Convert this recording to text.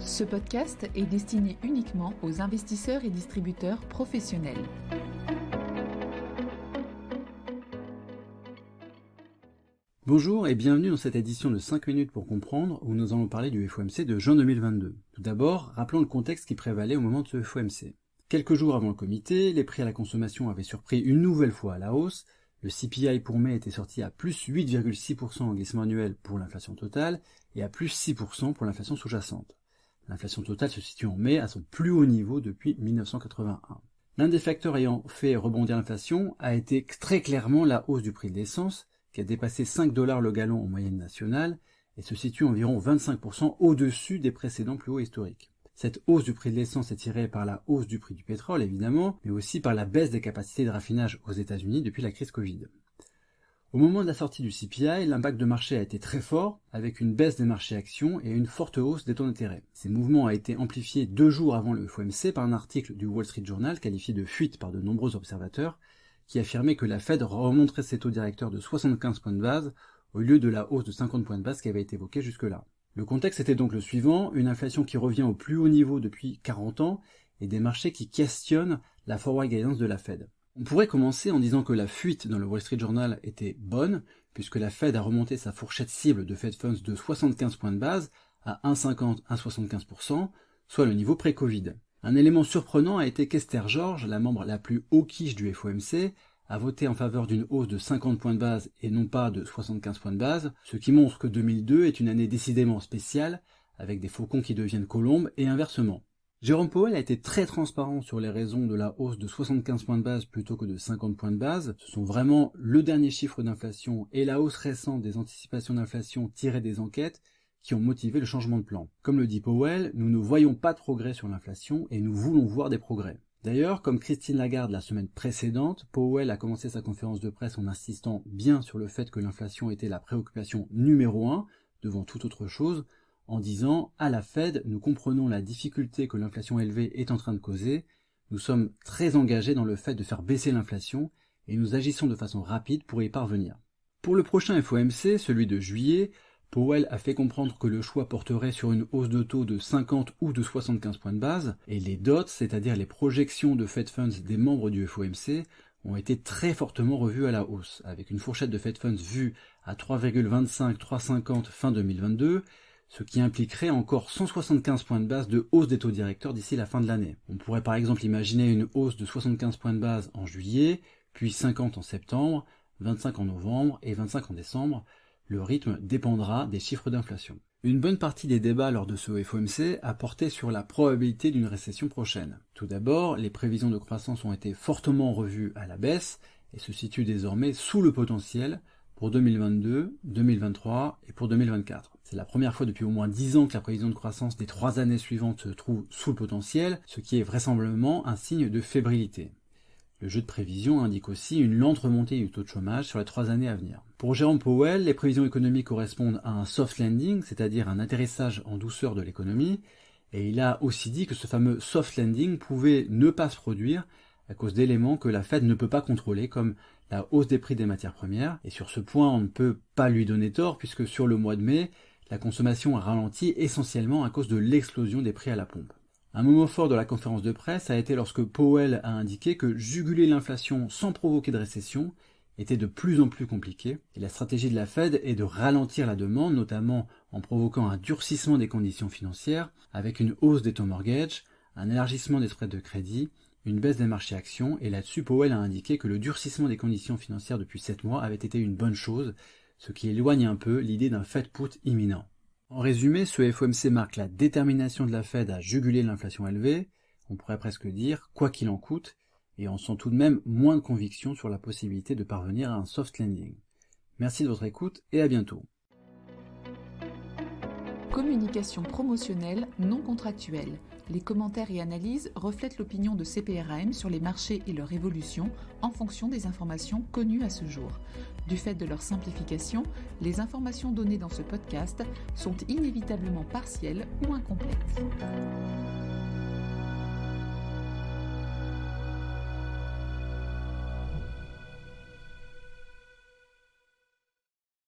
Ce podcast est destiné uniquement aux investisseurs et distributeurs professionnels. Bonjour et bienvenue dans cette édition de 5 minutes pour comprendre où nous allons parler du FOMC de juin 2022. Tout d'abord, rappelons le contexte qui prévalait au moment de ce FOMC. Quelques jours avant le comité, les prix à la consommation avaient surpris une nouvelle fois à la hausse. Le CPI pour mai était sorti à plus 8,6% en glissement annuel pour l'inflation totale et à plus 6% pour l'inflation sous-jacente. L'inflation totale se situe en mai à son plus haut niveau depuis 1981. L'un des facteurs ayant fait rebondir l'inflation a été très clairement la hausse du prix de l'essence, qui a dépassé 5 $ le gallon en moyenne nationale et se situe environ 25% au-dessus des précédents plus hauts historiques. Cette hausse du prix de l'essence est tirée par la hausse du prix du pétrole évidemment, mais aussi par la baisse des capacités de raffinage aux États-Unis depuis la crise Covid. Au moment de la sortie du CPI, l'impact de marché a été très fort, avec une baisse des marchés actions et une forte hausse des taux d'intérêt. Ces mouvements ont été amplifiés 2 jours avant le FOMC par un article du Wall Street Journal qualifié de fuite par de nombreux observateurs, qui affirmait que la Fed remonterait ses taux directeurs de 75 points de base au lieu de la hausse de 50 points de base qui avait été évoquée jusque-là. Le contexte était donc le suivant, une inflation qui revient au plus haut niveau depuis 40 ans et des marchés qui questionnent la forward guidance de la Fed. On pourrait commencer en disant que la fuite dans le Wall Street Journal était bonne, puisque la Fed a remonté sa fourchette cible de Fed Funds de 75 points de base à 1,50-1,75%, soit le niveau pré-Covid. Un élément surprenant a été qu'Esther George, la membre la plus hawkish du FOMC, a voté en faveur d'une hausse de 50 points de base et non pas de 75 points de base, ce qui montre que 2002 est une année décidément spéciale, avec des faucons qui deviennent colombes et inversement. Jérôme Powell a été très transparent sur les raisons de la hausse de 75 points de base plutôt que de 50 points de base. Ce sont vraiment le dernier chiffre d'inflation et la hausse récente des anticipations d'inflation tirées des enquêtes qui ont motivé le changement de plan. Comme le dit Powell, nous ne voyons pas de progrès sur l'inflation et nous voulons voir des progrès. D'ailleurs, comme Christine Lagarde la semaine précédente, Powell a commencé sa conférence de presse en insistant bien sur le fait que l'inflation était la préoccupation numéro 1 devant toute autre chose, en disant « À la Fed, nous comprenons la difficulté que l'inflation élevée est en train de causer, nous sommes très engagés dans le fait de faire baisser l'inflation et nous agissons de façon rapide pour y parvenir ». Pour le prochain FOMC, celui de juillet, Powell a fait comprendre que le choix porterait sur une hausse de taux de 50 ou de 75 points de base, et les DOT, c'est-à-dire les projections de Fed Funds des membres du FOMC, ont été très fortement revues à la hausse, avec une fourchette de Fed Funds vue à 3,25-3,50 fin 2022, ce qui impliquerait encore 175 points de base de hausse des taux directeurs d'ici la fin de l'année. On pourrait par exemple imaginer une hausse de 75 points de base en juillet, puis 50 en septembre, 25 en novembre et 25 en décembre. Le rythme dépendra des chiffres d'inflation. Une bonne partie des débats lors de ce FOMC a porté sur la probabilité d'une récession prochaine. Tout d'abord, les prévisions de croissance ont été fortement revues à la baisse et se situent désormais sous le potentiel pour 2022, 2023 et pour 2024. C'est la première fois depuis au moins 10 ans que la prévision de croissance des 3 années suivantes se trouve sous le potentiel, ce qui est vraisemblablement un signe de fébrilité. Le jeu de prévision indique aussi une lente remontée du taux de chômage sur les 3 années à venir. Pour Jérôme Powell, les prévisions économiques correspondent à un soft landing, c'est-à-dire un atterrissage en douceur de l'économie, et il a aussi dit que ce fameux soft landing pouvait ne pas se produire à cause d'éléments que la Fed ne peut pas contrôler, comme la hausse des prix des matières premières, et sur ce point on ne peut pas lui donner tort, puisque sur le mois de mai, la consommation a ralenti essentiellement à cause de l'explosion des prix à la pompe. Un moment fort de la conférence de presse a été lorsque Powell a indiqué que juguler l'inflation sans provoquer de récession était de plus en plus compliqué, et la stratégie de la Fed est de ralentir la demande, notamment en provoquant un durcissement des conditions financières, avec une hausse des taux mortgage, un élargissement des spreads de crédit, une baisse des marchés actions, et là-dessus Powell a indiqué que le durcissement des conditions financières depuis 7 mois avait été une bonne chose, ce qui éloigne un peu l'idée d'un Fed put imminent. En résumé, ce FOMC marque la détermination de la Fed à juguler l'inflation élevée, on pourrait presque dire quoi qu'il en coûte, et on sent tout de même moins de conviction sur la possibilité de parvenir à un soft landing. Merci de votre écoute et à bientôt. Communication promotionnelle non contractuelle. Les commentaires et analyses reflètent l'opinion de CPRAM sur les marchés et leur évolution en fonction des informations connues à ce jour. Du fait de leur simplification, les informations données dans ce podcast sont inévitablement partielles ou incomplètes.